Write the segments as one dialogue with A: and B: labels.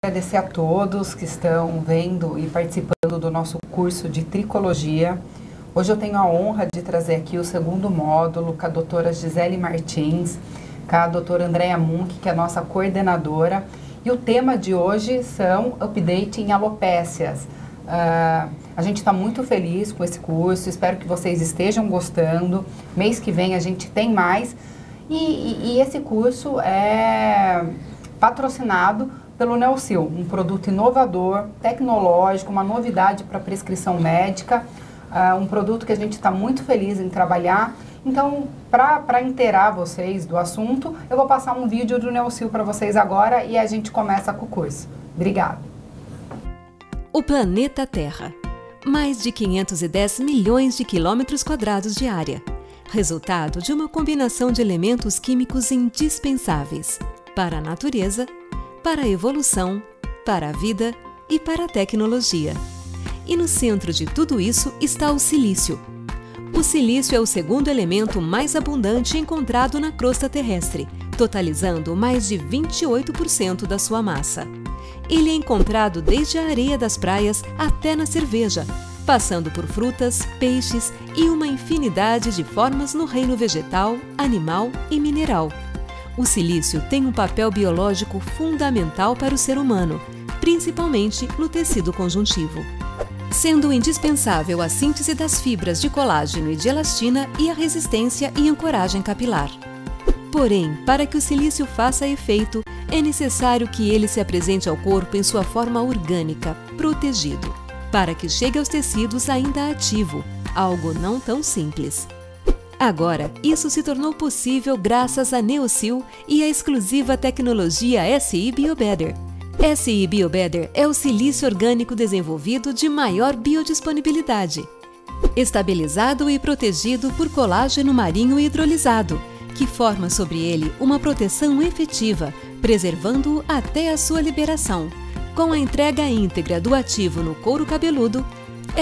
A: agradecer a todos que estão vendo e participando do nosso curso de tricologia. Hoje eu tenho a honra de trazer aqui o segundo módulo com a doutora Gisele Martins, com a doutora Andréa Munk, que é a nossa coordenadora. E o tema de hoje são update em alopécias. A gente está muito feliz com esse curso, espero que vocês estejam gostando. Mês que vem a gente tem mais. E esse curso é patrocinado pelo Neocil, um produto inovador, tecnológico, uma novidade para prescrição médica, um produto que a gente está muito feliz em trabalhar. Então, para inteirar vocês do assunto, eu vou passar um vídeo do Neocil para vocês agora e a gente começa com o curso. Obrigada.
B: O planeta Terra. Mais de 510 milhões de quilômetros quadrados de área. Resultado de uma combinação de elementos químicos indispensáveis para a natureza, para a evolução, para a vida e para a tecnologia. E no centro de tudo isso está o silício. O silício é o segundo elemento mais abundante encontrado na crosta terrestre, totalizando mais de 28% da sua massa. Ele é encontrado desde a areia das praias até na cerveja, passando por frutas, peixes e uma infinidade de formas no reino vegetal, animal e mineral. O silício tem um papel biológico fundamental para o ser humano, principalmente no tecido conjuntivo, sendo indispensável a síntese das fibras de colágeno e de elastina e a resistência e ancoragem capilar. Porém, para que o silício faça efeito, é necessário que ele se apresente ao corpo em sua forma orgânica, protegido, para que chegue aos tecidos ainda ativo, algo não tão simples. Agora, isso se tornou possível graças à Neocil e à exclusiva tecnologia SI Biobetter. SI Biobetter é o silício orgânico desenvolvido de maior biodisponibilidade, estabilizado e protegido por colágeno marinho hidrolisado, que forma sobre ele uma proteção efetiva, preservando-o até a sua liberação. Com a entrega íntegra do ativo no couro cabeludo,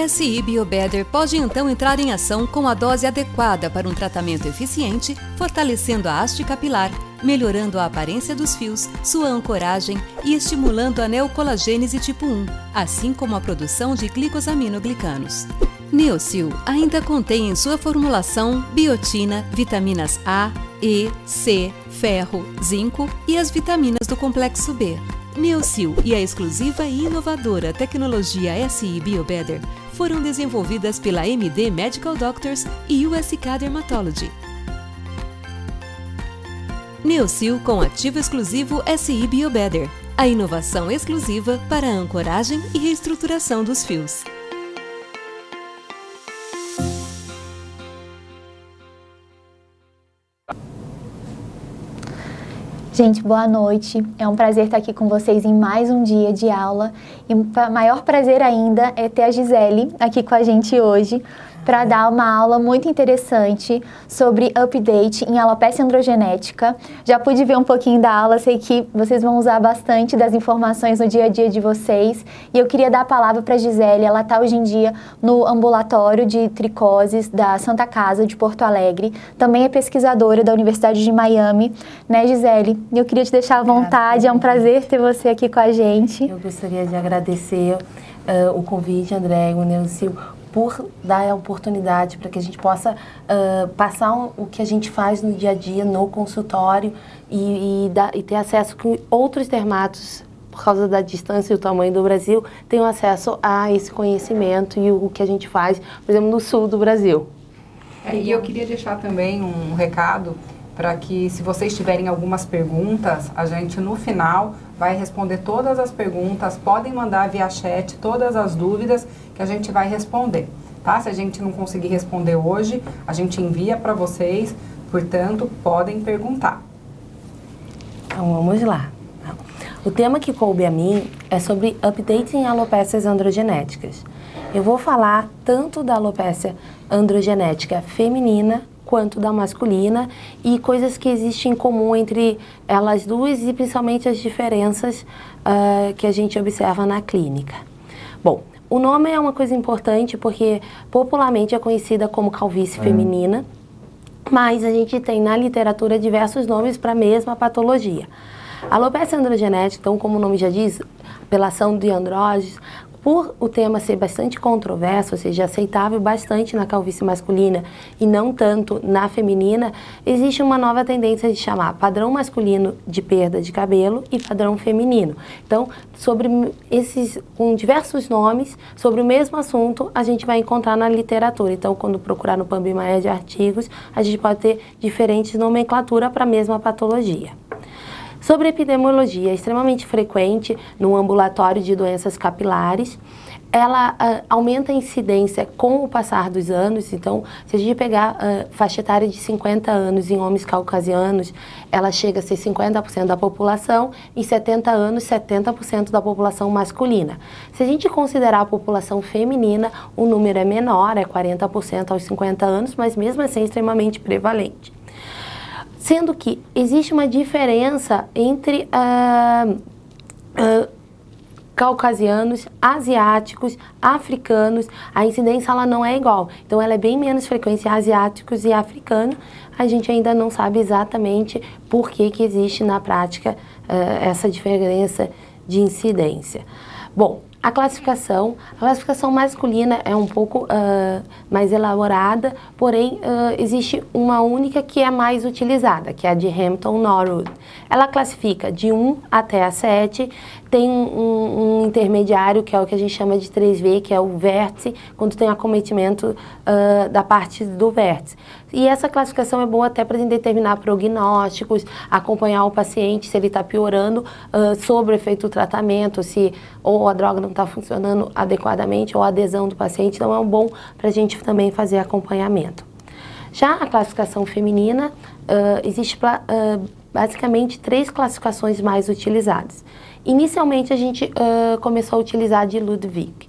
B: SI Biobetter pode então entrar em ação com a dose adequada para um tratamento eficiente, fortalecendo a haste capilar, melhorando a aparência dos fios, sua ancoragem e estimulando a neocolagênese tipo 1, assim como a produção de glicosaminoglicanos. Neocil ainda contém em sua formulação biotina, vitaminas A, E, C, ferro, zinco e as vitaminas do complexo B. Neocil e a exclusiva e inovadora tecnologia SI Biobetter foram desenvolvidas pela MD Medical Doctors e USK Dermatology. Neocil com ativo exclusivo SI Biobetter, a inovação exclusiva para a ancoragem e reestruturação dos fios.
C: Gente, boa noite. É um prazer estar aqui com vocês em mais um dia de aula. E o maior prazer ainda é ter a Gisele aqui com a gente hoje para dar uma aula muito interessante sobre update em alopecia androgenética. Já pude ver um pouquinho da aula, sei que vocês vão usar bastante das informações no dia a dia de vocês. E eu queria dar a palavra para a Gisele. Ela está hoje em dia no ambulatório de tricoses da Santa Casa de Porto Alegre. Também é pesquisadora da Universidade de Miami, né, Gisele? Eu queria te deixar à vontade, é um prazer ter você aqui com a gente.
D: Eu gostaria de agradecer o convite, André, e o Neocil, por dar a oportunidade para que a gente possa passar o que a gente faz no dia a dia, no consultório e ter acesso com outros dermatos, por causa da distância e o tamanho do Brasil, tenham acesso a esse conhecimento e o que a gente faz, por exemplo, no sul do Brasil.
A: E eu queria deixar também um recado para que, se vocês tiverem algumas perguntas, a gente no final vai responder todas as perguntas, podem mandar via chat todas as dúvidas que a gente vai responder, tá? Se a gente não conseguir responder hoje, a gente envia para vocês, portanto, podem perguntar.
D: Então, vamos lá. O tema que coube a mim é sobre update em alopécias androgenéticas. Eu vou falar tanto da alopecia androgenética feminina quanto da masculina e coisas que existem em comum entre elas duas e principalmente as diferenças que a gente observa na clínica. Bom, o nome é uma coisa importante porque popularmente é conhecida como calvície feminina, mas a gente tem na literatura diversos nomes para a mesma patologia. A alopecia androgenética, então, como o nome já diz, pela ação de andrógenos, por o tema ser bastante controverso, ou seja, aceitável bastante na calvície masculina e não tanto na feminina, existe uma nova tendência de chamar padrão masculino de perda de cabelo e padrão feminino. Então, sobre esses, com diversos nomes, sobre o mesmo assunto, a gente vai encontrar na literatura. Então, quando procurar no PubMed de artigos, a gente pode ter diferentes nomenclaturas para a mesma patologia. Sobre epidemiologia, é extremamente frequente no ambulatório de doenças capilares. Ela aumenta a incidência com o passar dos anos. Então, se a gente pegar faixa etária de 50 anos em homens caucasianos, ela chega a ser 50% da população, em 70 anos, 70% da população masculina. Se a gente considerar a população feminina, o número é menor, é 40% aos 50 anos, mas mesmo assim é extremamente prevalente. Sendo que existe uma diferença entre caucasianos, asiáticos, africanos, a incidência ela não é igual. Então ela é bem menos frequente em asiáticos e africanos. A gente ainda não sabe exatamente por que existe na prática essa diferença de incidência. Bom, a classificação masculina é um pouco mais elaborada, porém existe uma única que é mais utilizada, que é a de Hampton-Norwood. Ela classifica de 1 até a 7, tem um intermediário, que é o que a gente chama de 3V, que é o vértice, quando tem acometimento da parte do vértice. E essa classificação é boa até para determinar prognósticos, acompanhar o paciente se ele está piorando sobre o efeito do tratamento, se ou a droga não está funcionando adequadamente ou a adesão do paciente. Então é bom para a gente também fazer acompanhamento. Já a classificação feminina, existe basicamente 3 classificações mais utilizadas. Inicialmente a gente começou a utilizar a de Ludwig.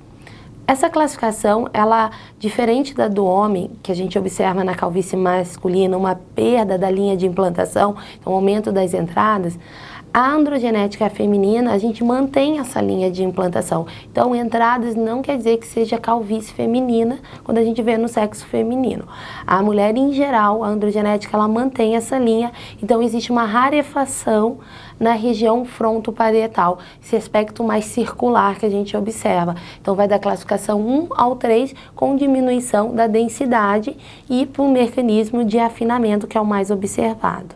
D: Essa classificação, ela, diferente da do homem, que a gente observa na calvície masculina, uma perda da linha de implantação, um aumento das entradas, a androgenética feminina, a gente mantém essa linha de implantação. Então, entradas não quer dizer que seja calvície feminina, quando a gente vê no sexo feminino. A mulher, em geral, a androgenética, ela mantém essa linha, então existe uma rarefação na região frontoparietal, esse aspecto mais circular que a gente observa. Então, vai da classificação 1 ao 3, com diminuição da densidade e por um mecanismo de afinamento, que é o mais observado.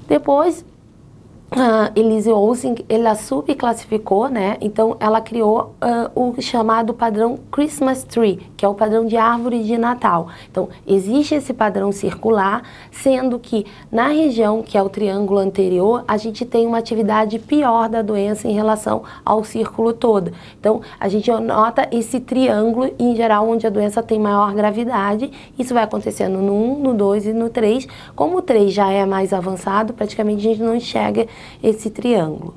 D: Depois, Elise Olsen, ela subclassificou, né? Então ela criou o chamado padrão Christmas Tree, que é o padrão de árvore de Natal. Então existe esse padrão circular, sendo que na região que é o triângulo anterior, a gente tem uma atividade pior da doença em relação ao círculo todo. Então a gente nota esse triângulo em geral onde a doença tem maior gravidade. Isso vai acontecendo no 1, no 2 e no 3. Como o 3 já é mais avançado, praticamente a gente não enxerga esse triângulo.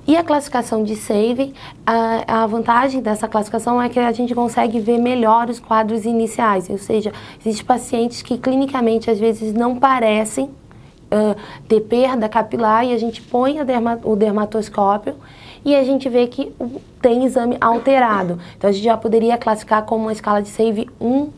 D: E a classificação de Saving, a vantagem dessa classificação é que a gente consegue ver melhor os quadros iniciais, ou seja, existem pacientes que clinicamente às vezes não parecem ter perda capilar e a gente põe o dermatoscópio e a gente vê que tem exame alterado. Então a gente já poderia classificar como uma escala de Saving 1,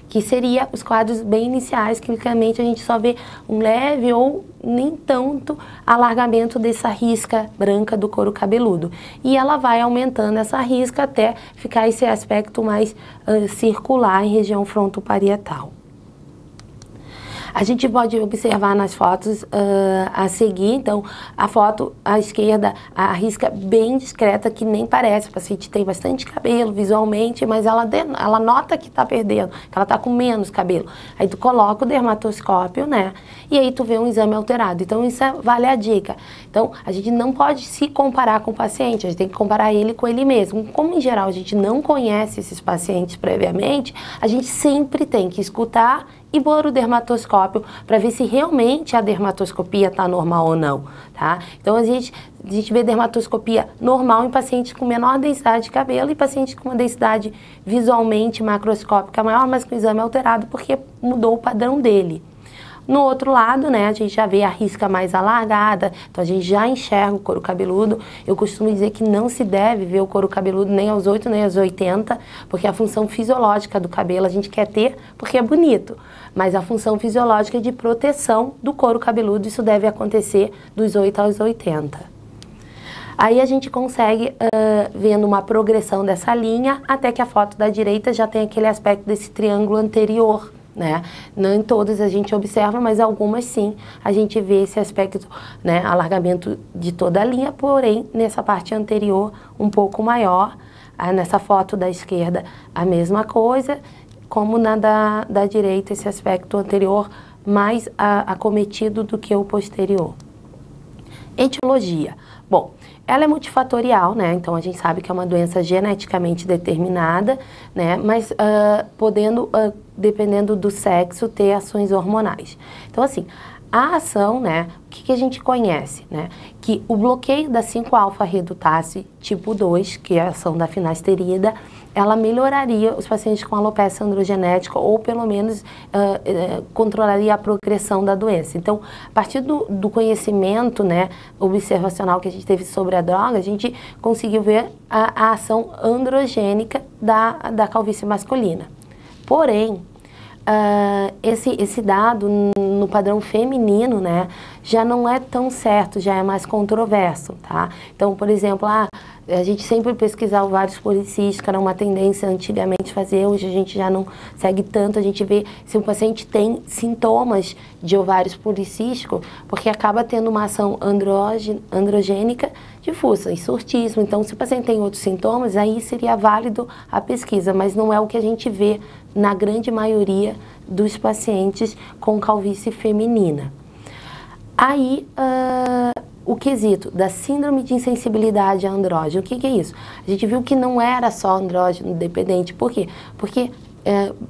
D: que seria os quadros bem iniciais, clinicamente a gente só vê um leve ou nem tanto alargamento dessa risca branca do couro cabeludo. E ela vai aumentando essa risca até ficar esse aspecto mais circular em região frontoparietal. A gente pode observar nas fotos a seguir, então a foto à esquerda, a risca bem discreta, que nem parece, o paciente tem bastante cabelo visualmente, mas ela nota que está perdendo, que ela está com menos cabelo. Aí tu coloca o dermatoscópio, né, e aí tu vê um exame alterado. Então isso vale a dica. Então a gente não pode se comparar com o paciente, a gente tem que comparar ele com ele mesmo. Como em geral a gente não conhece esses pacientes previamente, a gente sempre tem que escutar e pôr o dermatoscópio para ver se realmente a dermatoscopia está normal ou não, tá? Então a gente vê dermatoscopia normal em pacientes com menor densidade de cabelo e pacientes com uma densidade visualmente macroscópica maior, mas com o exame alterado porque mudou o padrão dele. No outro lado, né, a gente já vê a risca mais alargada, então a gente já enxerga o couro cabeludo. Eu costumo dizer que não se deve ver o couro cabeludo nem aos 8, nem aos 80, porque a função fisiológica do cabelo a gente quer ter porque é bonito, mas a função fisiológica é de proteção do couro cabeludo, isso deve acontecer dos 8 aos 80. Aí a gente consegue, vendo uma progressão dessa linha, até que a foto da direita já tem aquele aspecto desse triângulo anterior, né? Não em todas a gente observa, mas algumas sim, a gente vê esse aspecto, né, alargamento de toda a linha, porém, nessa parte anterior, um pouco maior. Nessa foto da esquerda, a mesma coisa, como na da direita, esse aspecto anterior mais acometido do que o posterior. Etiologia. Bom, ela é multifatorial, né? Então a gente sabe que é uma doença geneticamente determinada, né? Mas podendo, dependendo do sexo, ter ações hormonais. Então, assim, a ação, né? O que a gente conhece, né? Que o bloqueio da 5-alfa-redutase tipo 2, que é a ação da finasterida, ela melhoraria os pacientes com alopecia androgenética ou pelo menos controlaria a progressão da doença. Então, a partir do conhecimento, né, observacional que a gente teve sobre a droga, a gente conseguiu ver a ação androgênica da calvície masculina. Porém, esse dado no padrão feminino, né, já não é tão certo, já é mais controverso, tá? Então, por exemplo, a gente sempre pesquisar ovários policísticos, era uma tendência antigamente fazer, hoje a gente já não segue tanto, a gente vê se o paciente tem sintomas de ovários policísticos, porque acaba tendo uma ação androgênica difusa, e surtismo. Então, se o paciente tem outros sintomas, aí seria válido a pesquisa, mas não é o que a gente vê na grande maioria dos pacientes com calvície feminina. Aí, o quesito da síndrome de insensibilidade a andrógeno, o que é isso? A gente viu que não era só andrógeno dependente. Por quê? Porque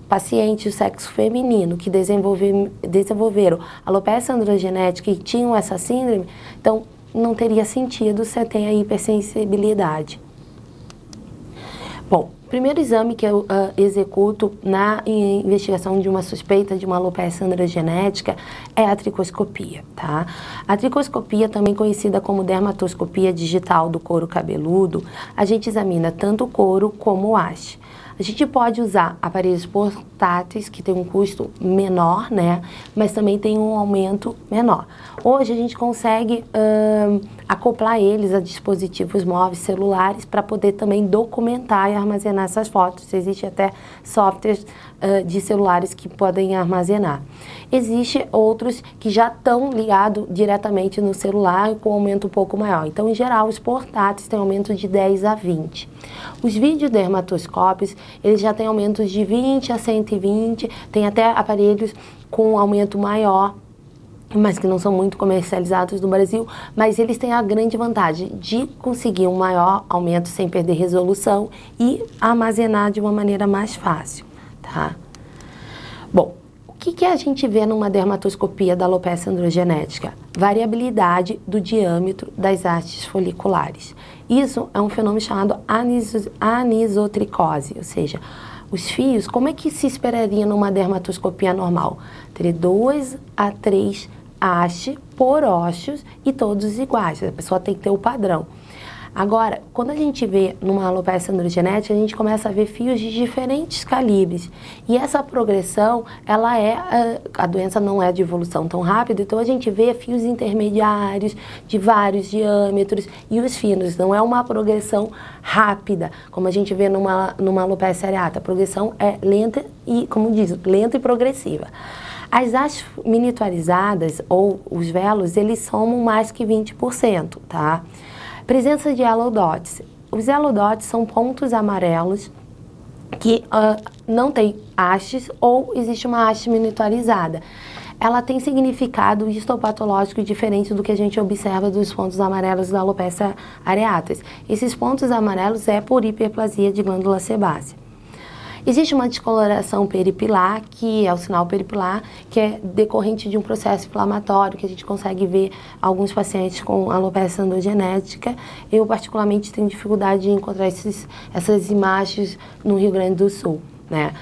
D: pacientes do sexo feminino que desenvolveram alopecia androgenética e tinham essa síndrome, então não teria sentido você ter a hipersensibilidade. Bom, o primeiro exame que eu executo na investigação de uma suspeita de uma alopecia androgenética é a tricoscopia, tá? A tricoscopia, também conhecida como dermatoscopia digital do couro cabeludo, a gente examina tanto o couro como o haste. A gente pode usar aparelhos portáteis, que tem um custo menor, né? Mas também tem um aumento menor. Hoje a gente consegue acoplar eles a dispositivos móveis celulares para poder também documentar e armazenar essas fotos. Existem até softwares de celulares que podem armazenar. Existem outros que já estão ligados diretamente no celular com aumento um pouco maior. Então, em geral, os portáteis têm aumento de 10 a 20. Os videodermatoscópios, eles já têm aumentos de 20 a 120, tem até aparelhos com aumento maior, mas que não são muito comercializados no Brasil, mas eles têm a grande vantagem de conseguir um maior aumento sem perder resolução e armazenar de uma maneira mais fácil, tá? Bom, o que a gente vê numa dermatoscopia da alopecia androgenética? Variabilidade do diâmetro das hastes foliculares. Isso é um fenômeno chamado anisotricose, ou seja, os fios, como é que se esperaria numa dermatoscopia normal? Ter 2 a 3 hastes por ósseos e todos iguais, a pessoa tem que ter o padrão. Agora, quando a gente vê numa alopecia androgenética, a gente começa a ver fios de diferentes calibres. E essa progressão, a doença não é de evolução tão rápida, então a gente vê fios intermediários, de vários diâmetros, e os finos. Não é uma progressão rápida, como a gente vê numa alopecia areata. A progressão é lenta e, como diz, lenta e progressiva. As hastes miniaturizadas, ou os velos, eles somam mais que 20%, tá? Presença de yellow dots. Os yellow dots são pontos amarelos que não tem hastes ou existe uma haste miniaturizada. Ela tem significado histopatológico diferente do que a gente observa dos pontos amarelos da alopecia areata. Esses pontos amarelos é por hiperplasia de glândula sebácea. Existe uma descoloração peripilar, que é o sinal peripilar, que é decorrente de um processo inflamatório, que a gente consegue ver alguns pacientes com alopecia androgenética. Eu, particularmente, tenho dificuldade de encontrar essas imagens no Rio Grande do Sul, né?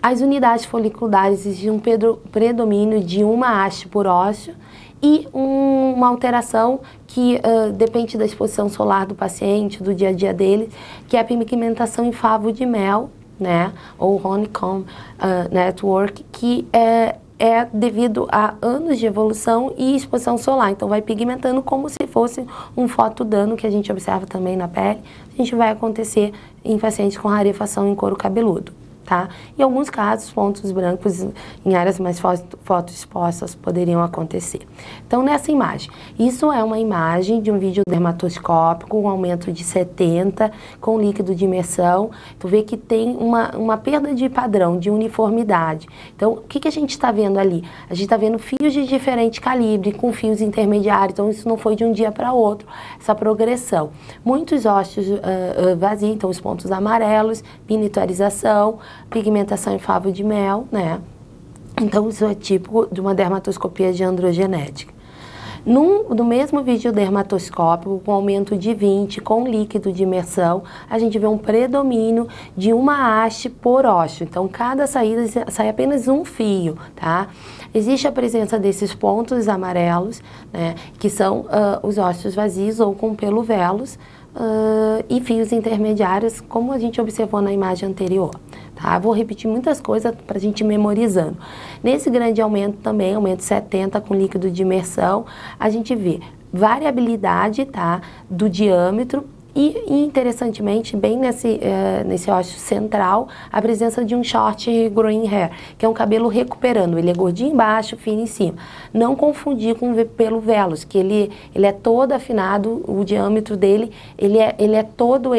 D: As unidades foliculares existe um predomínio de uma haste por ósseo e uma alteração que depende da exposição solar do paciente, do dia a dia dele, que é a pigmentação em favo de mel, né, ou honeycomb network, que é devido a anos de evolução e exposição solar. Então, vai pigmentando como se fosse um fotodano, que a gente observa também na pele. A gente vai acontecer em pacientes com rarefação em couro cabeludo, tá? Em alguns casos, pontos brancos em áreas mais fotoexpostas poderiam acontecer. Então, nessa imagem, isso é uma imagem de um vídeo dermatoscópico, um aumento de 70, com líquido de imersão. Tu vê que tem uma perda de padrão, de uniformidade. Então, o que a gente está vendo ali? A gente está vendo fios de diferente calibre, com fios intermediários. Então, isso não foi de um dia para outro, essa progressão. Muitos ossos vazios, então os pontos amarelos, miniaturização, pigmentação em favo de mel, né? Então, isso é típico de uma dermatoscopia de androgenética. No mesmo vídeo dermatoscópico, com aumento de 20, com líquido de imersão, a gente vê um predomínio de uma haste por ósseo. Então, cada saída sai apenas um fio, tá? Existe a presença desses pontos amarelos, né? Que são os ossos vazios ou com pelo velos, e fios intermediários, como a gente observou na imagem anterior. Tá? Vou repetir muitas coisas para a gente ir memorizando. Nesse grande aumento também, aumento 70 com líquido de imersão, a gente vê variabilidade, tá, do diâmetro e, interessantemente, bem nesse ósseo central, a presença de um short growing hair, que é um cabelo recuperando. Ele é gordinho embaixo, fino em cima. Não confundir com o pelo velos, que ele é todo afinado, o diâmetro dele, ele é todo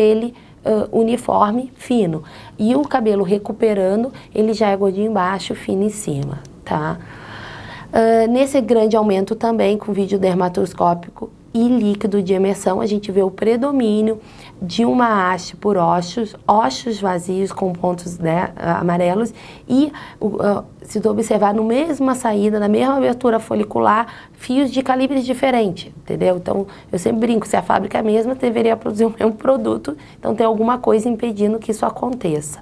D: uniforme, fino. E o cabelo recuperando, ele já é gordinho embaixo, fino em cima, tá? Nesse grande aumento também, com vídeo dermatoscópico e líquido de imersão, a gente vê o predomínio de uma haste por ossos vazios com pontos, né, amarelos e, se tu observar, no mesma saída, na mesma abertura folicular, fios de calibres diferentes, entendeu? Então, eu sempre brinco, se a fábrica mesma deveria produzir o mesmo produto, então tem alguma coisa impedindo que isso aconteça.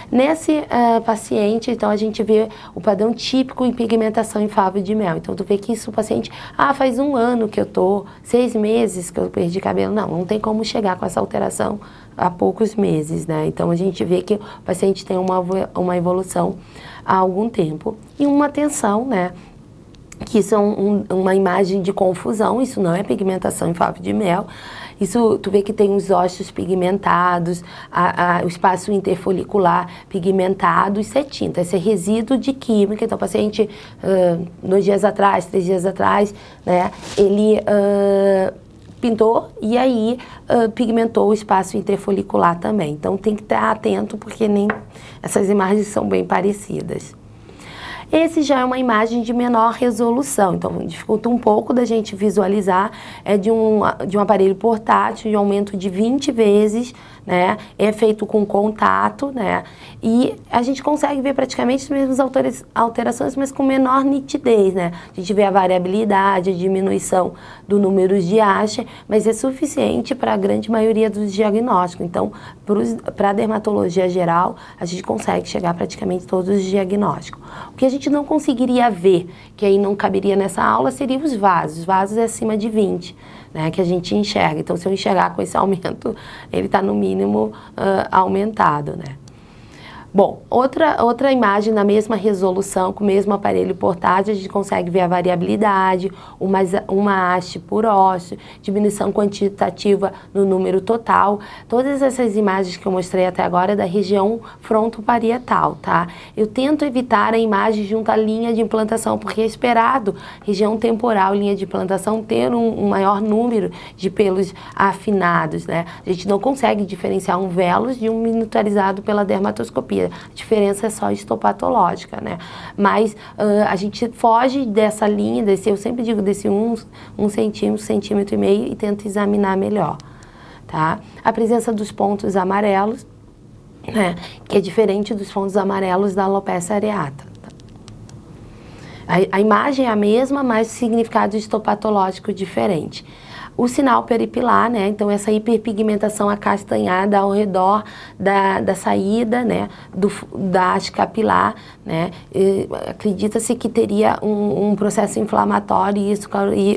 D: Nesse paciente, então, a gente vê o padrão típico em pigmentação em favo de mel. Então, tu vê que isso, o paciente, faz um ano que eu tô, 6 meses que eu perdi cabelo. Não tem como chegar com essa alteração há poucos meses, né? Então, a gente vê que o paciente tem uma evolução há algum tempo. E uma tensão, né? Que isso é uma imagem de confusão, isso não é pigmentação em favo de mel. Isso, tu vê que tem os ossos pigmentados, o espaço interfolicular pigmentado, isso é tinta, esse é resíduo de química. Então, o paciente, 2 dias atrás, 3 dias atrás, né, ele pintou e aí pigmentou o espaço interfolicular também. Então, tem que estar atento, porque nem essas imagens são bem parecidas. Esse já é uma imagem de menor resolução, então dificulta um pouco da gente visualizar, é de um aparelho portátil, de aumento de 20 vezes, né? É feito com contato, né? E a gente consegue ver praticamente as mesmas alterações, mas com menor nitidez, né? A gente vê a variabilidade, a diminuição do número de haste, mas é suficiente para a grande maioria dos diagnósticos. Então, para a dermatologia geral, a gente consegue chegar praticamente todos os diagnósticos. O que a gente não conseguiria ver, que aí não caberia nessa aula, seria os vasos. Os vasos é acima de 20, né, que a gente enxerga. Então, se eu enxergar com esse aumento, ele está no mínimo aumentado, né? Bom, outra imagem na mesma resolução, com o mesmo aparelho portátil, a gente consegue ver a variabilidade, uma haste por ósseo, diminuição quantitativa no número total. Todas essas imagens que eu mostrei até agora é da região frontoparietal, tá? Eu tento evitar a imagem junto à linha de implantação, porque é esperado, região temporal, linha de implantação, ter um maior número de pelos afinados, né? A gente não consegue diferenciar um velos de um miniaturizado pela dermatoscopia. A diferença é só histopatológica, né? Mas a gente foge dessa linha, eu sempre digo desse 1 centímetro, 1,5 centímetro, e tento examinar melhor, tá? A presença dos pontos amarelos, né? Que é diferente dos pontos amarelos da alopecia areata. A imagem é a mesma, mas significado histopatológico diferente. O sinal peripilar, né? Então essa hiperpigmentação acastanhada ao redor da saída, né? Da haste capilar, né? Acredita-se que teria um processo inflamatório e isso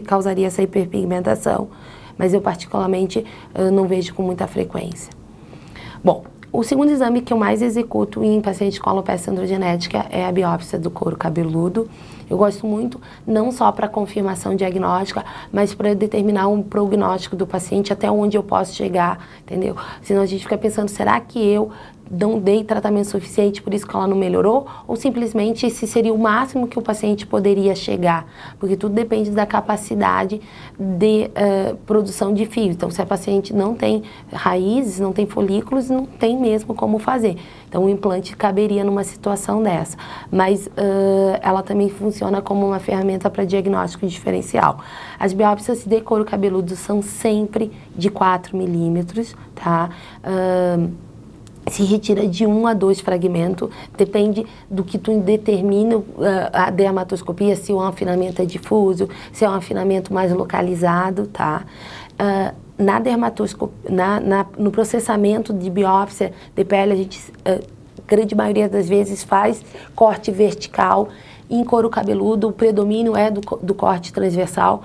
D: causaria essa hiperpigmentação, mas eu particularmente não vejo com muita frequência. Bom, o segundo exame que eu mais executo em pacientes com alopecia androgenética é a biópsia do couro cabeludo. Eu gosto muito, não só para confirmação diagnóstica, mas para determinar um prognóstico do paciente, até onde eu posso chegar, entendeu? Senão a gente fica pensando, será que eu não dei tratamento suficiente, por isso que ela não melhorou? Ou simplesmente esse seria o máximo que o paciente poderia chegar? Porque tudo depende da capacidade de produção de fio. Então, se a paciente não tem raízes, não tem folículos, não tem mesmo como fazer. Então, o implante caberia numa situação dessa. Mas ela também funciona como uma ferramenta para diagnóstico diferencial. As biópsias de couro cabeludo são sempre de 4 milímetros, tá? Se retira de 1 a 2 fragmentos, depende do que tu determina a dermatoscopia, se o afinamento é difuso, se é um afinamento mais localizado, tá? Na dermatoscopia, no processamento de biópsia de pele, a gente, grande maioria das vezes, faz corte vertical. Em couro cabeludo, o predomínio é do corte transversal.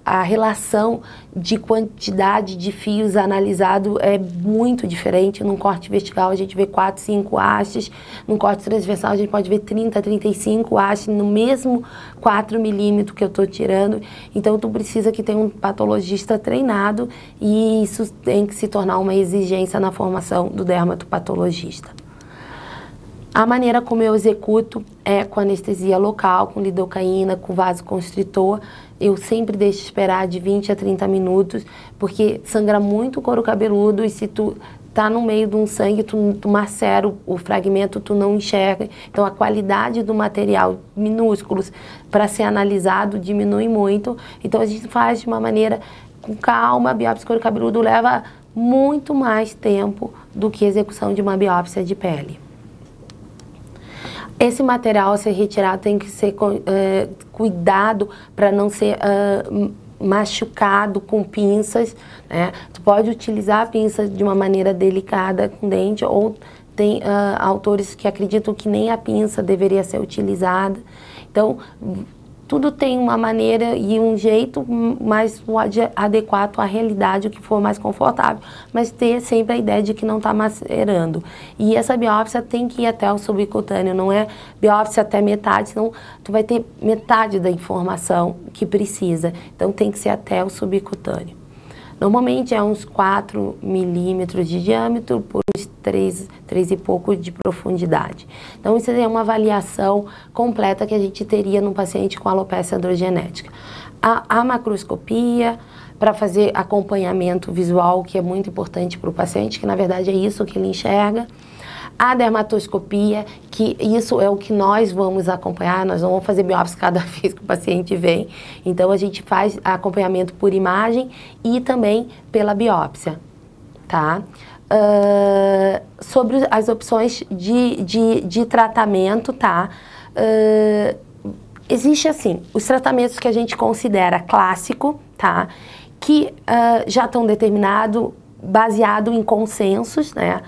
D: A relação de quantidade de fios analisado é muito diferente. Num corte vertical a gente vê 4, 5 hastes, num corte transversal a gente pode ver 30, 35 hastes no mesmo 4 milímetros que eu estou tirando. Então tu precisa que tenha um patologista treinado e isso tem que se tornar uma exigência na formação do dermatopatologista. A maneira como eu executo é com anestesia local, com lidocaína, com vasoconstritor. Eu sempre deixo esperar de 20 a 30 minutos, porque sangra muito o couro cabeludo e se tu tá no meio de um sangue, tu macera o fragmento, tu não enxerga. Então a qualidade do material, minúsculos, para ser analisado diminui muito. Então a gente faz de uma maneira com calma. A biópsia do couro cabeludo leva muito mais tempo do que a execução de uma biópsia de pele. Esse material a ser retirado tem que ser cuidado para não ser machucado com pinças, né? Tu pode utilizar a pinça de uma maneira delicada com dente, ou tem autores que acreditam que nem a pinça deveria ser utilizada. Então, tudo tem uma maneira e um jeito mais adequado à realidade, o que for mais confortável, mas ter sempre a ideia de que não está macerando. E essa biópsia tem que ir até o subcutâneo, não é biópsia até metade, senão tu vai ter metade da informação que precisa. Então tem que ser até o subcutâneo. Normalmente é uns 4 milímetros de diâmetro por uns 3 e pouco de profundidade. Então isso é uma avaliação completa que a gente teria no paciente com alopecia androgenética. A macroscopia, para fazer acompanhamento visual, que é muito importante para o paciente, que na verdade é isso que ele enxerga. A dermatoscopia, que isso é o que nós vamos acompanhar, nós não vamos fazer biópsia cada vez que o paciente vem. Então a gente faz acompanhamento por imagem e também pela biópsia, tá? Sobre as opções de tratamento, tá? Existe assim, os tratamentos que a gente considera clássico, tá? Que já estão determinados, baseado em consensos, né?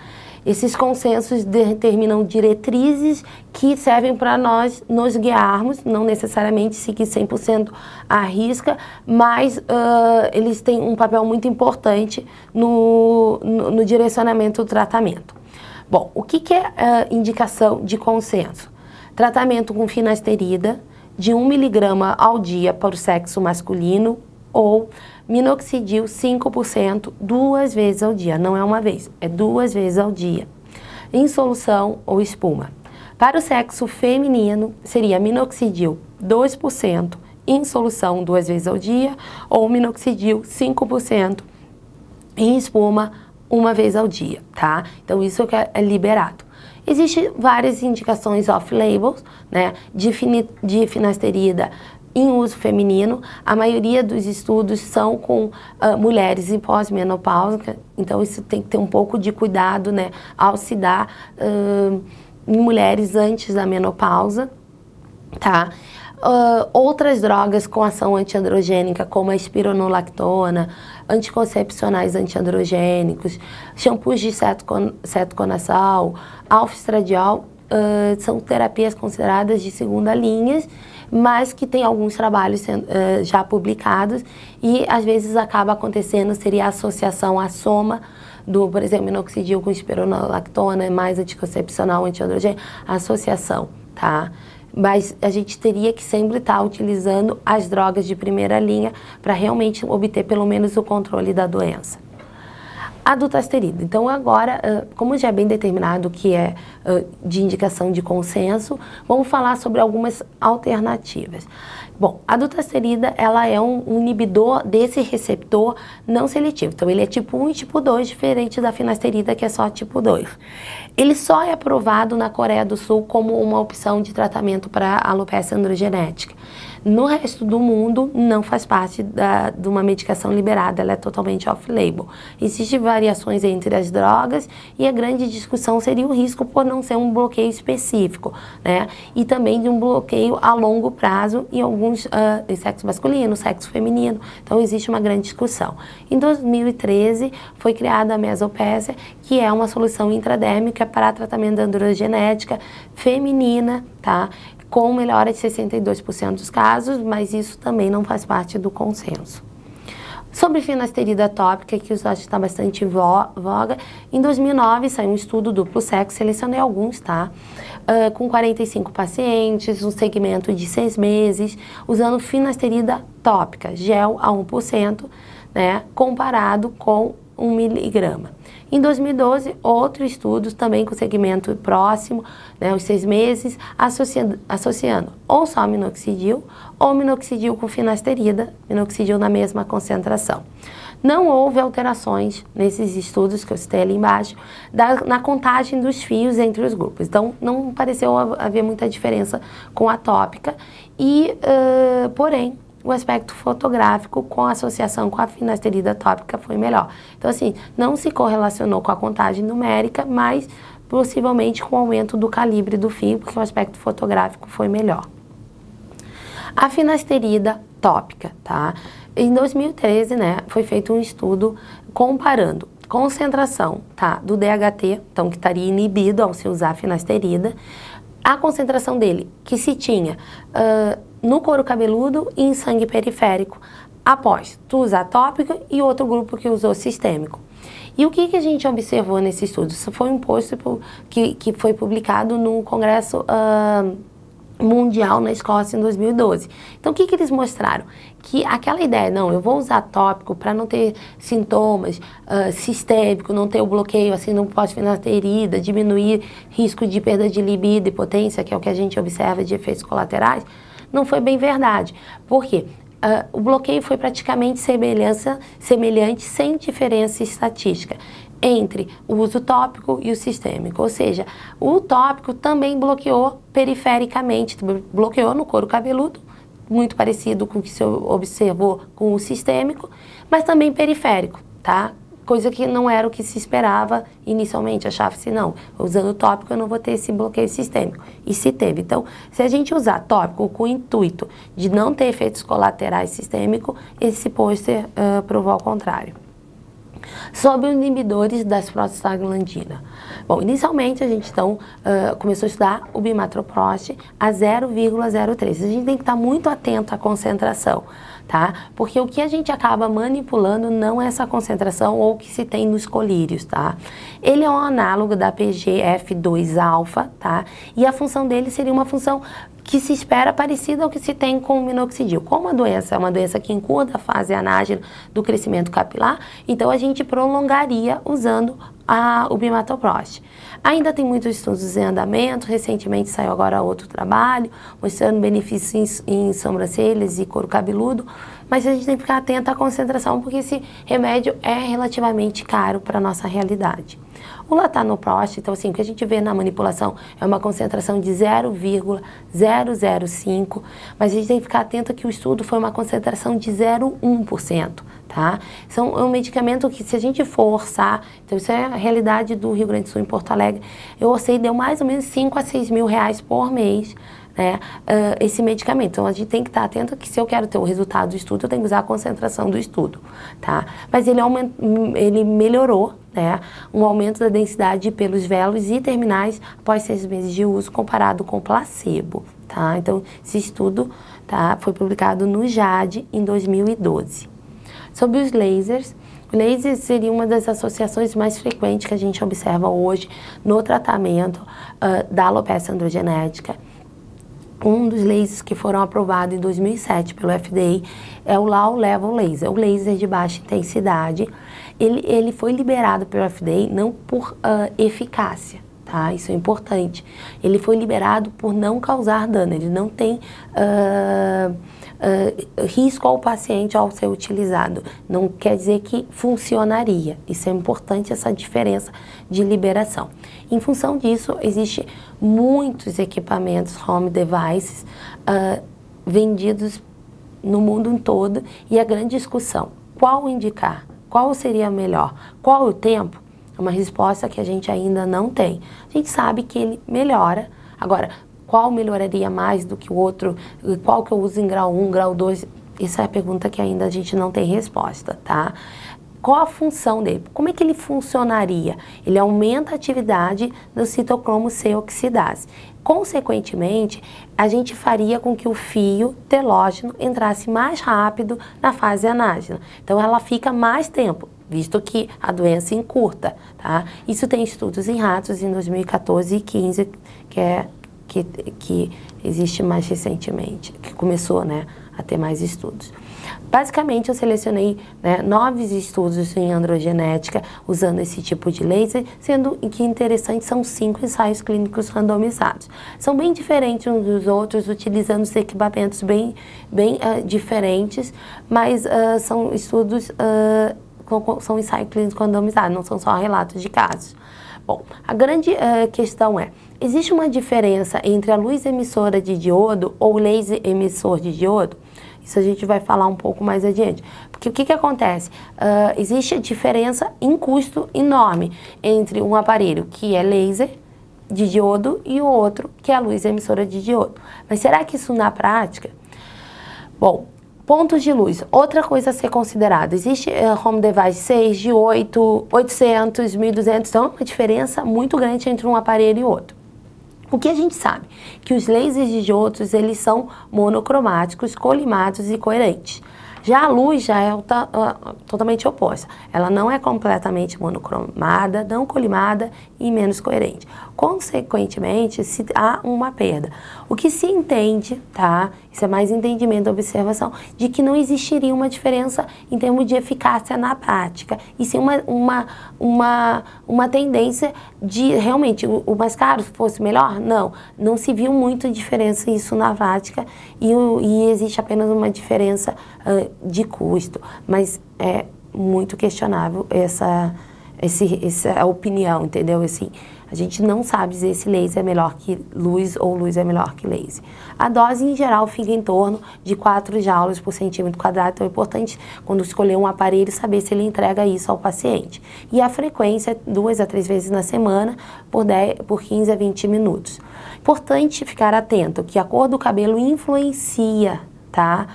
D: Esses consensos determinam diretrizes que servem para nós nos guiarmos, não necessariamente seguir 100% à risca, mas eles têm um papel muito importante no direcionamento do tratamento. Bom, o que é indicação de consenso? Tratamento com finasterida de 1 miligrama ao dia para o sexo masculino ou minoxidil 5% 2 vezes ao dia. Não é uma vez, é 2 vezes ao dia. Em solução ou espuma. Para o sexo feminino, seria minoxidil 2% em solução 2 vezes ao dia ou minoxidil 5% em espuma 1 vez ao dia, tá? Então isso que é liberado. Existem várias indicações off-label, né, de finasterida em uso feminino. A maioria dos estudos são com mulheres em pós-menopausa, então isso tem que ter um pouco de cuidado, né, ao se dar em mulheres antes da menopausa, tá? Outras drogas com ação antiandrogênica, como a espironolactona, anticoncepcionais antiandrogênicos, shampoos de cetoconazol, alfa-estradiol, são terapias consideradas de segunda linha, mas que tem alguns trabalhos já publicados e às vezes acaba acontecendo, seria a associação, a soma do, por exemplo, minoxidil com espironolactona, mais anticoncepcional, antiandrogênico, a associação, tá? Mas a gente teria que sempre estar utilizando as drogas de primeira linha para realmente obter pelo menos o controle da doença. A dutasterida. Então agora, como já é bem determinado que é de indicação de consenso, vamos falar sobre algumas alternativas. Bom, a dutasterida, ela é um inibidor desse receptor não seletivo. Então ele é tipo 1 e tipo 2, diferente da finasterida, que é só tipo 2. Ele só é aprovado na Coreia do Sul como uma opção de tratamento para alopecia androgenética. No resto do mundo, não faz parte de uma medicação liberada, ela é totalmente off-label. Existem variações entre as drogas e a grande discussão seria o risco por não ser um bloqueio específico, né? E também de um bloqueio a longo prazo em alguns sexo masculino, sexo feminino. Então, existe uma grande discussão. Em 2013, foi criada a mesopécia, que é uma solução intradérmica para tratamento da androgenética feminina, tá? Com melhora de 62% dos casos, mas isso também não faz parte do consenso. Sobre finasterida tópica, que eu acho que está bastante voga, em 2009 saiu um estudo duplo sexo, selecionei alguns, tá? Com 45 pacientes, um segmento de 6 meses, usando finasterida tópica, gel a 1%, né? Comparado com 1 miligrama. Em 2012, outro estudo também com segmento próximo, né, os 6 meses, associando ou só minoxidil ou minoxidil com finasterida, minoxidil na mesma concentração. Não houve alterações nesses estudos que eu citei ali embaixo, na contagem dos fios entre os grupos. Então, não pareceu haver muita diferença com a tópica e, porém, o aspecto fotográfico com a associação com a finasterida tópica foi melhor. Então, assim, não se correlacionou com a contagem numérica, mas possivelmente com o aumento do calibre do fio, porque o aspecto fotográfico foi melhor. A finasterida tópica, tá? Em 2013, né, foi feito um estudo comparando concentração, tá, do DHT, então que estaria inibido ao se usar a finasterida, a concentração dele, que se tinha no couro cabeludo e em sangue periférico, após tu usar tópico e outro grupo que usou sistêmico. E o que a gente observou nesse estudo? Isso foi um post que foi publicado no Congresso Mundial na Escócia em 2012. Então, o que eles mostraram? Que aquela ideia, não, eu vou usar tópico para não ter sintomas, sistêmico, não ter o bloqueio, assim, não pós-finasterida, diminuir risco de perda de libido e potência, que é o que a gente observa de efeitos colaterais, não foi bem verdade. Por quê? O bloqueio foi praticamente semelhante, sem diferença estatística entre o uso tópico e o sistêmico, ou seja, o tópico também bloqueou perifericamente, bloqueou no couro cabeludo, muito parecido com o que se observou com o sistêmico, mas também periférico, tá? Coisa que não era o que se esperava inicialmente, achava-se não, usando tópico eu não vou ter esse bloqueio sistêmico, e se teve. Então, se a gente usar tópico com o intuito de não ter efeitos colaterais sistêmicos, esse pôster provou ao contrário. Sobre os inibidores das prostaglandinas. Bom, inicialmente a gente então começou a estudar o bimatroprost a 0,03. A gente tem que estar muito atento à concentração, tá? Porque o que a gente acaba manipulando não é essa concentração ou o que se tem nos colírios, tá? Ele é um análogo da PGF2-alfa, tá? E a função dele seria uma função que se espera parecida ao que se tem com o minoxidil. Como a doença é uma doença que encurta a fase anágena do crescimento capilar, então a gente prolongaria usando o bimatroprost. Ainda tem muitos estudos em andamento, recentemente saiu agora outro trabalho, mostrando benefícios em sobrancelhas e couro cabeludo, mas a gente tem que ficar atento à concentração, porque esse remédio é relativamente caro para a nossa realidade. O latanoprost, então assim, o que a gente vê na manipulação é uma concentração de 0,005, mas a gente tem que ficar atento que o estudo foi uma concentração de 0,1%, tá? Então, é um medicamento que se a gente for orçar, então isso é a realidade do Rio Grande do Sul em Porto Alegre, eu orcei, deu mais ou menos 5 a 6 mil reais por mês né, esse medicamento. Então, a gente tem que estar atento que se eu quero ter o resultado do estudo, eu tenho que usar a concentração do estudo, tá? Mas ele melhorou, né, um aumento da densidade de pelos velos e terminais após 6 meses de uso comparado com placebo, tá? Então, esse estudo, tá, foi publicado no JAD em 2012. Sobre os lasers, o laser seria uma das associações mais frequentes que a gente observa hoje no tratamento da alopecia androgenética. Um dos lasers que foram aprovados em 2007 pelo FDA é o Low Level Laser, o laser de baixa intensidade. Ele foi liberado pelo FDA não por eficácia, tá? Isso é importante. Ele foi liberado por não causar dano, ele não tem risco ao paciente ao ser utilizado. Não quer dizer que funcionaria. Isso é importante, essa diferença de liberação. Em função disso, existem muitos equipamentos, home devices, vendidos no mundo todo, e a grande discussão, qual indicar? Qual seria melhor? Qual o tempo? É uma resposta que a gente ainda não tem. A gente sabe que ele melhora. Agora, qual melhoraria mais do que o outro? Qual que eu uso em grau 1, grau 2? Essa é a pergunta que ainda a gente não tem resposta, tá? Qual a função dele? Como é que ele funcionaria? Ele aumenta a atividade do citocromo C oxidase. Consequentemente, a gente faria com que o fio telógeno entrasse mais rápido na fase anágena. Então, ela fica mais tempo, visto que a doença encurta, tá? Isso tem estudos em ratos em 2014 e 2015, que existe mais recentemente, que começou, né, a ter mais estudos. Basicamente, eu selecionei, né, 9 estudos em androgenética usando esse tipo de laser, sendo que interessante são 5 ensaios clínicos randomizados. São bem diferentes uns dos outros, utilizando os equipamentos bem diferentes, mas são estudos, são ensaios clínicos randomizados, não são só relatos de casos. Bom, a grande questão é, existe uma diferença entre a luz emissora de diodo ou laser emissor de diodo? Isso a gente vai falar um pouco mais adiante. Porque o que acontece? Existe diferença em custo enorme entre um aparelho que é laser de diodo e o outro que é a luz emissora de diodo. Mas será que isso na prática? Bom, pontos de luz. Outra coisa a ser considerada. Existe home device 6, de 8, 800, 1200. Então, é uma diferença muito grande entre um aparelho e outro. O que a gente sabe? Que os lasers de diodos, eles são monocromáticos, colimados e coerentes. Já a luz já é totalmente oposta. Ela não é completamente monocromada, não colimada e menos coerente. Consequentemente, há uma perda. O que se entende, tá? Isso é mais entendimento, observação, de que não existiria uma diferença em termos de eficácia na prática. E sim uma tendência de realmente o mais caro fosse melhor? Não. Não se viu muita diferença isso na prática e existe apenas uma diferença de custo, mas é muito questionável essa opinião, entendeu? Assim, a gente não sabe dizer se laser é melhor que luz ou luz é melhor que laser. A dose, em geral, fica em torno de 4 joules por centímetro quadrado, então é importante, quando escolher um aparelho, saber se ele entrega isso ao paciente. E a frequência, 2 a 3 vezes na semana, por 15 a 20 minutos. Importante ficar atento que a cor do cabelo influencia, tá?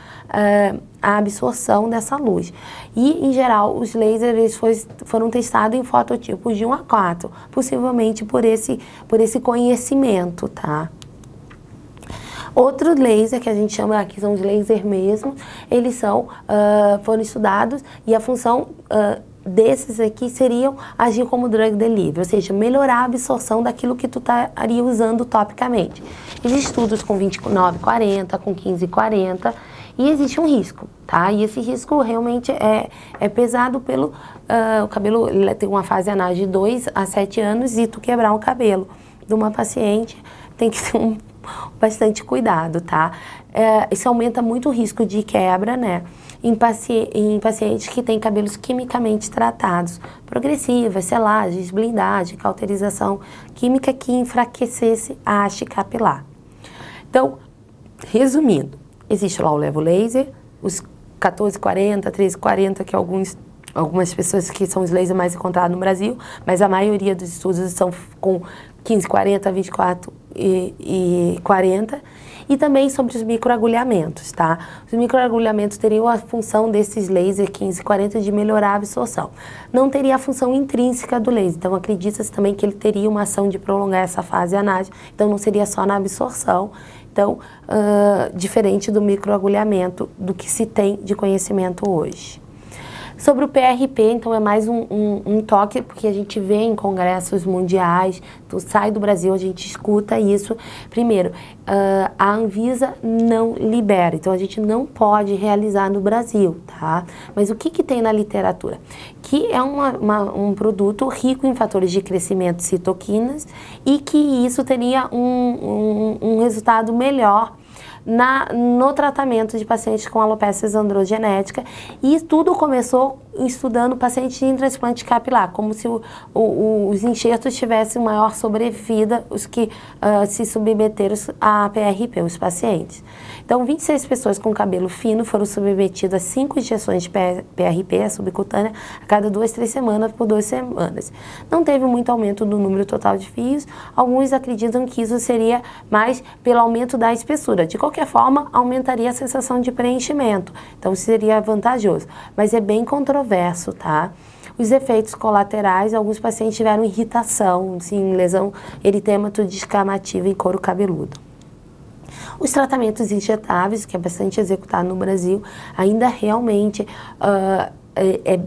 D: A absorção dessa luz. E, em geral, os lasers foram testados em fototipos de 1 a 4, possivelmente por esse conhecimento, tá? Outro laser que a gente chama aqui são os lasers mesmo, eles foram estudados e a função desses aqui seriam agir como drug delivery, ou seja, melhorar a absorção daquilo que tu estaria usando topicamente. Existem estudos com 29,40, com 15,40, e existe um risco, tá? E esse risco realmente é pesado pelo... o cabelo tem uma fase anal de 2 a 7 anos e tu quebrar o cabelo de uma paciente tem que ter bastante cuidado, tá? Isso aumenta muito o risco de quebra, né? Em pacientes que têm cabelos quimicamente tratados, progressivas, selagens, blindagem, cauterização química que enfraquecesse a haste capilar. Então, resumindo, existe lá o Level Laser, os 1440, 1340, que algumas pessoas que são os lasers mais encontrados no Brasil, mas a maioria dos estudos são com 1540, 24 140. E também sobre os microagulhamentos, tá? Os microagulhamentos teriam a função desses laser 1540 de melhorar a absorção. Não teria a função intrínseca do laser, então acredita-se também que ele teria uma ação de prolongar essa fase anágena, então não seria só na absorção. Então, diferente do microagulhamento, do que se tem de conhecimento hoje. Sobre o PRP, então é mais um toque, porque a gente vê em congressos mundiais, então sai do Brasil, a gente escuta isso. Primeiro, a Anvisa não libera, então a gente não pode realizar no Brasil, tá? Mas o que tem na literatura? Que é um produto rico em fatores de crescimento citoquinas e que isso teria um resultado melhor no tratamento de pacientes com alopecia androgenética, e tudo começou estudando pacientes em transplante capilar, como se os enxertos tivessem maior sobrevida, os que se submeteram a PRP, os pacientes. Então, 26 pessoas com cabelo fino foram submetidas a 5 injeções de PRP subcutânea a cada 2 a 3 semanas por 2 semanas. Não teve muito aumento do número total de fios, alguns acreditam que isso seria mais pelo aumento da espessura. De qualquer forma, aumentaria a sensação de preenchimento, então seria vantajoso, mas é bem controverso, tá? Os efeitos colaterais, alguns pacientes tiveram irritação, sim, lesão eritematoso-descamativa em couro cabeludo. Os tratamentos injetáveis, que é bastante executado no Brasil, ainda realmente é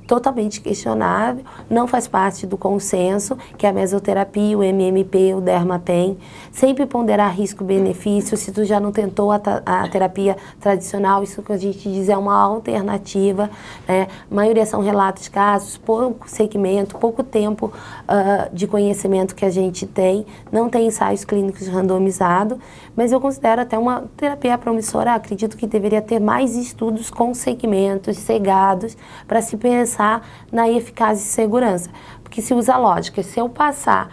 D: totalmente questionável, não faz parte do consenso, que é a mesoterapia, o MMP, o Dermapen. Sempre ponderar risco-benefício. Se tu já não tentou a terapia tradicional, isso que a gente diz é uma alternativa, né? A maioria são relatos de casos, pouco segmento, pouco tempo de conhecimento que a gente tem, não tem ensaios clínicos randomizados, mas eu considero até uma terapia promissora. Acredito que deveria ter mais estudos com segmentos cegados para se pensar na eficácia e segurança, porque se usa lógica, se eu passar,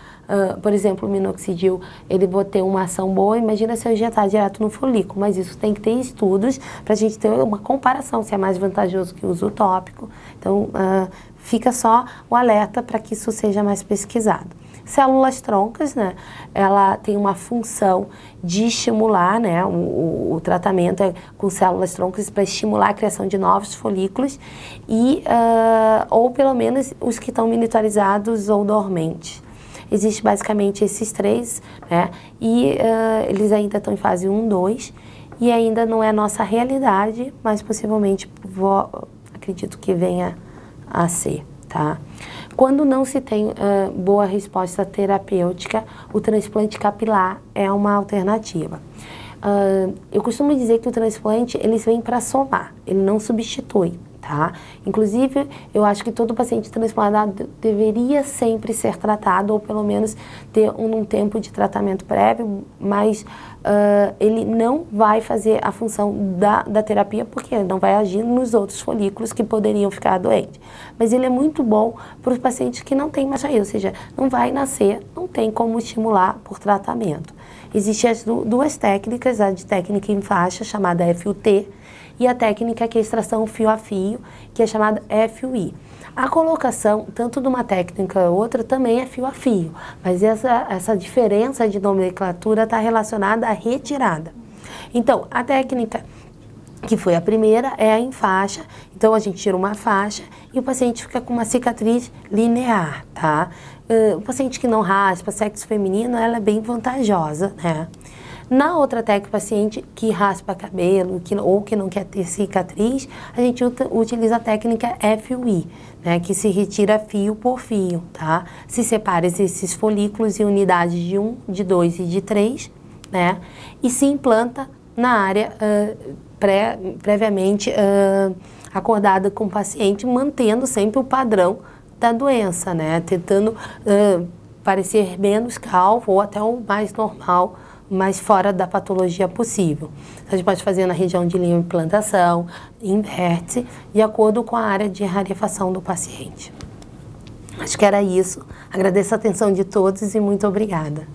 D: por exemplo, o minoxidil, ele vai ter uma ação boa, imagina se eu injetar direto no folículo, mas isso tem que ter estudos para a gente ter uma comparação, se é mais vantajoso que o uso tópico, então fica só o alerta para que isso seja mais pesquisado. Células troncas, né, ela tem uma função de estimular, né, o tratamento é com células troncas para estimular a criação de novos folículos e, ou pelo menos os que estão miniaturizados ou dormentes. Existem basicamente esses três, né, e eles ainda estão em fase 1, 2 e ainda não é nossa realidade, mas possivelmente acredito que venha a ser, tá? Quando não se tem boa resposta terapêutica, o transplante capilar é uma alternativa. Eu costumo dizer que o transplante, eles vêm para somar, ele não substitui, tá? Inclusive, eu acho que todo paciente transplantado deveria sempre ser tratado, ou pelo menos ter um tempo de tratamento prévio, mas ele não vai fazer a função da terapia, porque ele não vai agir nos outros folículos que poderiam ficar doentes. Mas ele é muito bom para os pacientes que não têm mais raiz, ou seja, não vai nascer, não tem como estimular por tratamento. Existem as duas técnicas, a de técnica em faixa, chamada FUT, e a técnica que é extração fio a fio, que é chamada FUI. A colocação, tanto de uma técnica ou outra, também é fio a fio, mas essa diferença de nomenclatura está relacionada à retirada. Então, a técnica que foi a primeira é a em faixa, então a gente tira uma faixa e o paciente fica com uma cicatriz linear, tá? O paciente que não raspa, sexo feminino, ela é bem vantajosa, né? Na outra técnica, o paciente que raspa cabelo ou que não quer ter cicatriz, a gente utiliza a técnica FUI, né, que se retira fio por fio, tá? Se separa esses folículos em unidades de 1, de 2 e de 3, né? E se implanta na área previamente acordada com o paciente, mantendo sempre o padrão da doença, né? Tentando parecer menos calvo ou até o mais normal, mais fora da patologia possível. A gente pode fazer na região de lipoimplantação, em vértice, de acordo com a área de rarefação do paciente. Acho que era isso. Agradeço a atenção de todos e muito obrigada.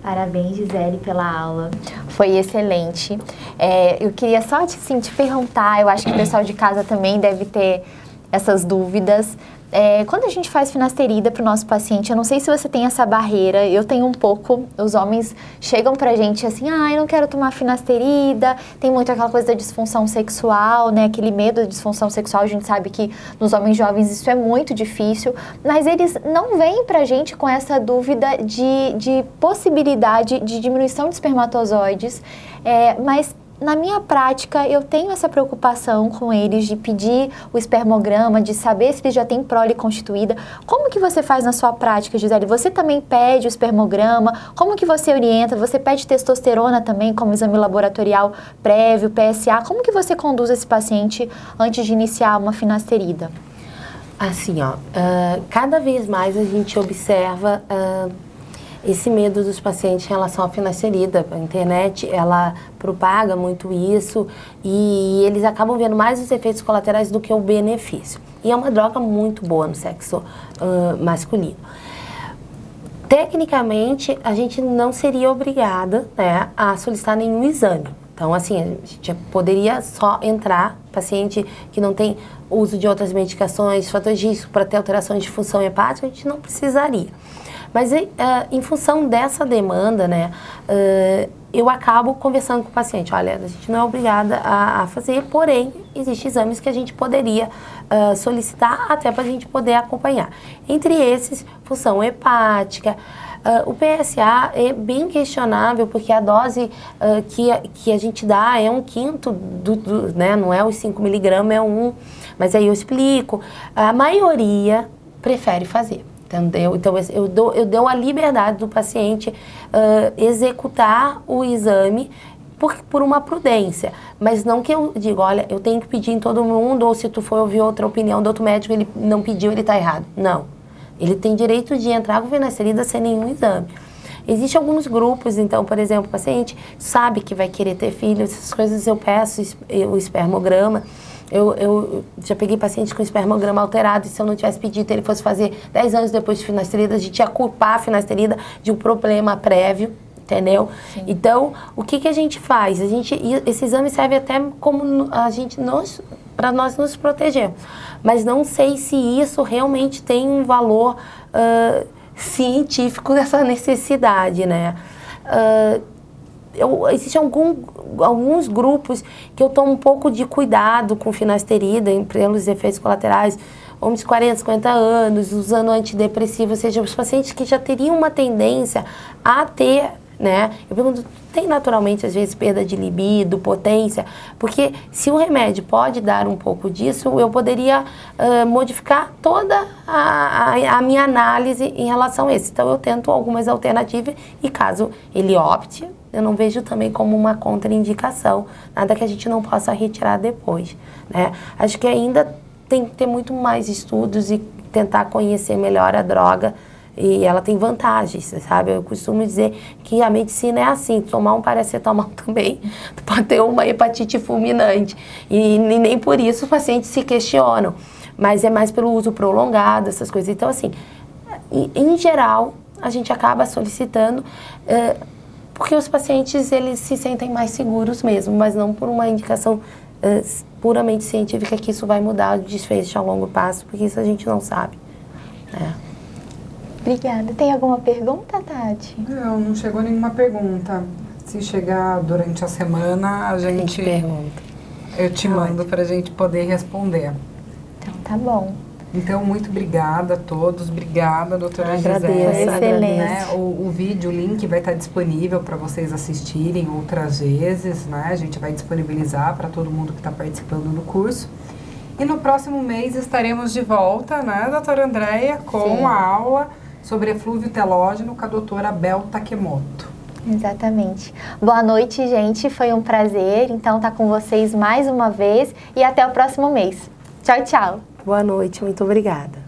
C: Parabéns, Gisele, pela aula. Foi excelente. Eu queria só te perguntar, eu acho que o pessoal de casa também deve ter essas dúvidas, Quando a gente faz finasterida para o nosso paciente, eu não sei se você tem essa barreira, eu tenho um pouco, os homens chegam pra gente assim, eu não quero tomar finasterida, tem muito aquela coisa da disfunção sexual, né, aquele medo da disfunção sexual, a gente sabe que nos homens jovens isso é muito difícil, mas eles não vêm pra gente com essa dúvida de possibilidade de diminuição de espermatozoides, mas na minha prática, eu tenho essa preocupação com eles de pedir o espermograma, de saber se eles já têm prole constituída. Como que você faz na sua prática, Gisele? Você também pede o espermograma? Como que você orienta? Você pede testosterona também como exame laboratorial prévio, PSA? Como que você conduz esse paciente antes de iniciar uma finasterida?
D: Assim, cada vez mais a gente observa esse medo dos pacientes em relação à finasterida. A internet, ela propaga muito isso e eles acabam vendo mais os efeitos colaterais do que o benefício. E é uma droga muito boa no sexo masculino. Tecnicamente, a gente não seria obrigada, né, a solicitar nenhum exame. Então, assim, a gente poderia só entrar, paciente que não tem uso de outras medicações, fatores de risco para ter alterações de função hepática, a gente não precisaria. Mas em função dessa demanda, né, eu acabo conversando com o paciente. Olha, a gente não é obrigada a fazer, porém, existem exames que a gente poderia solicitar até para a gente poder acompanhar. Entre esses, função hepática. O PSA é bem questionável, porque a dose que a gente dá é 1/5 né, não é os 5 miligramas, é 1, mas aí eu explico. A maioria prefere fazer. Entendeu? Então, eu dou a liberdade do paciente executar o exame por uma prudência, mas não que eu diga, olha, eu tenho que pedir em todo mundo, ou se tu for ouvir outra opinião de outro médico, ele não pediu, ele está errado. Não. Ele tem direito de entrar com finasterida sem nenhum exame. Existem alguns grupos, então, por exemplo, o paciente sabe que vai querer ter filho, essas coisas eu peço o espermograma. Eu já peguei paciente com espermograma alterado e se eu não tivesse pedido, ele fosse fazer 10 anos depois de finasterida, a gente ia culpar a finasterida de um problema prévio, entendeu? Sim. Então, o que a gente faz? Esse exame serve até como para nós nos protegermos, mas não sei se isso realmente tem um valor científico dessa necessidade, né? Existem alguns grupos que eu tomo um pouco de cuidado com finasterida, pelos efeitos colaterais, homens de 40, 50 anos, usando antidepressivo, ou seja, os pacientes que já teriam uma tendência a ter, né? Eu pergunto, tem naturalmente, às vezes, perda de libido, potência? Porque se o remédio pode dar um pouco disso, eu poderia modificar toda a minha análise em relação a isso. Então, eu tento algumas alternativas e caso ele opte, eu não vejo também como uma contraindicação, nada que a gente não possa retirar depois, né? Acho que ainda tem que ter muito mais estudos e tentar conhecer melhor a droga, e ela tem vantagens, sabe? Eu costumo dizer que a medicina é assim, tomar um paracetamol também pode ter uma hepatite fulminante, e nem por isso os pacientes se questionam, mas é mais pelo uso prolongado, essas coisas. Então, assim, em geral, a gente acaba solicitando porque os pacientes, eles se sentem mais seguros mesmo, mas não por uma indicação puramente científica que isso vai mudar o desfecho a longo prazo, porque isso a gente não sabe.
C: Obrigada. Tem alguma pergunta, Tati?
A: Não chegou nenhuma pergunta. Se chegar durante a semana, a gente
D: pergunta.
A: Eu te mando para a gente poder responder.
C: Então, tá bom.
A: Então, muito obrigada a todos. Obrigada, doutora Gisele.
C: Agradeço. Excelente.
A: Né? O vídeo, o link vai estar disponível para vocês assistirem outras vezes, né? A gente vai disponibilizar para todo mundo que está participando do curso. E no próximo mês estaremos de volta, né, doutora Andréia, com a aula sobre eflúvio telógeno com a doutora Bel Takemoto.
C: Exatamente. Boa noite, gente. Foi um prazer, então, estar com vocês mais uma vez e até o próximo mês. Tchau, tchau.
D: Boa noite, muito obrigada.